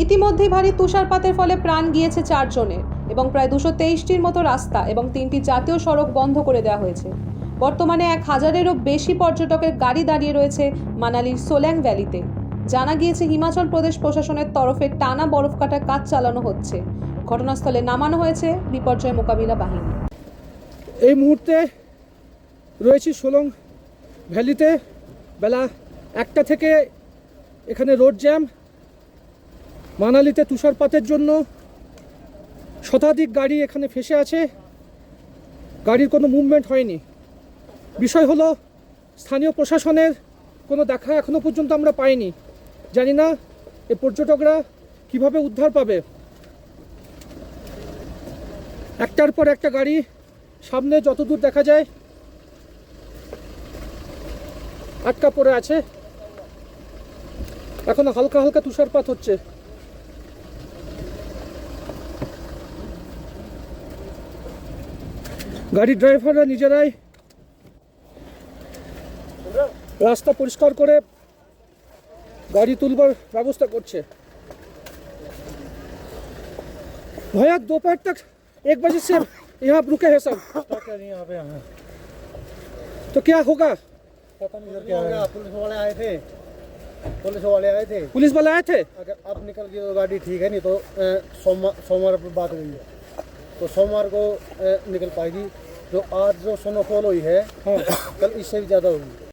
ইতিমধ্যেই ভারী তুষারপাতের ফলে প্রাণ গিয়েছে 4 জনের এবং প্রায় 223টির মতো রাস্তা এবং 3টি জাতীয় সড়ক বন্ধ করে দেওয়া হয়েছে। বর্তমানে 1000-এরও বেশি পর্যটকের গাড়ি দাঁড়িয়ে রয়েছে মানালির সোল্যাং ভ্যালিতে। জানা গিয়েছে হিমাচল প্রদেশ প্রশাসনের তরফে টানা বরফ কাটার কাজ চালানো হচ্ছে। ঘটনাস্থলে নামানো হয়েছে বিপর্যয় মোকাবিলা বাহিনী। এই মুহূর্তে রয়েছি সোলং ভ্যালিতে। বেলা 1টা থেকে এখানে রোড জ্যাম। মানালিতে তুষারপাতের জন্য শতাধিক গাড়ি এখানে ফেসে আছে, গাড়ির কোনো মুভমেন্ট হয়নি। বিষয় হলো স্থানীয় প্রশাসনের কোনো দেখা এখনো পর্যন্ত আমরা পাইনি। জানি না এই পর্যটকরা কিভাবে উদ্ধার পাবে। একটার পর একটা গাড়ি সামনে যতদূর দেখা যায় আটকা পড়ে আছে। এখন হালকা হালকা তুষারপাত হচ্ছে। গাড়ির ড্রাইভাররা নিজেরাই রাস্তা পরিষ্কার করে গাড়ি তুলবার ব্যবস্থা করছে। भैया दोपहर तक 1 बजे से यहाँ रुके हैं सब, यहाँ पे तो क्या होगा? पता नहीं सर क्या होगा। पुलिस वाले आए थे, पुलिस वाले आए थे। पुलिस वाले आए थे? अगर अब निकल गई तो गाड़ी ठीक है, नहीं तो सोमवार पर बात हुई है, तो सोमवार को निकल पाएगी। जो आज जो स्नोफॉल हुई है, हाँ, कल इससे भी ज़्यादा होगी।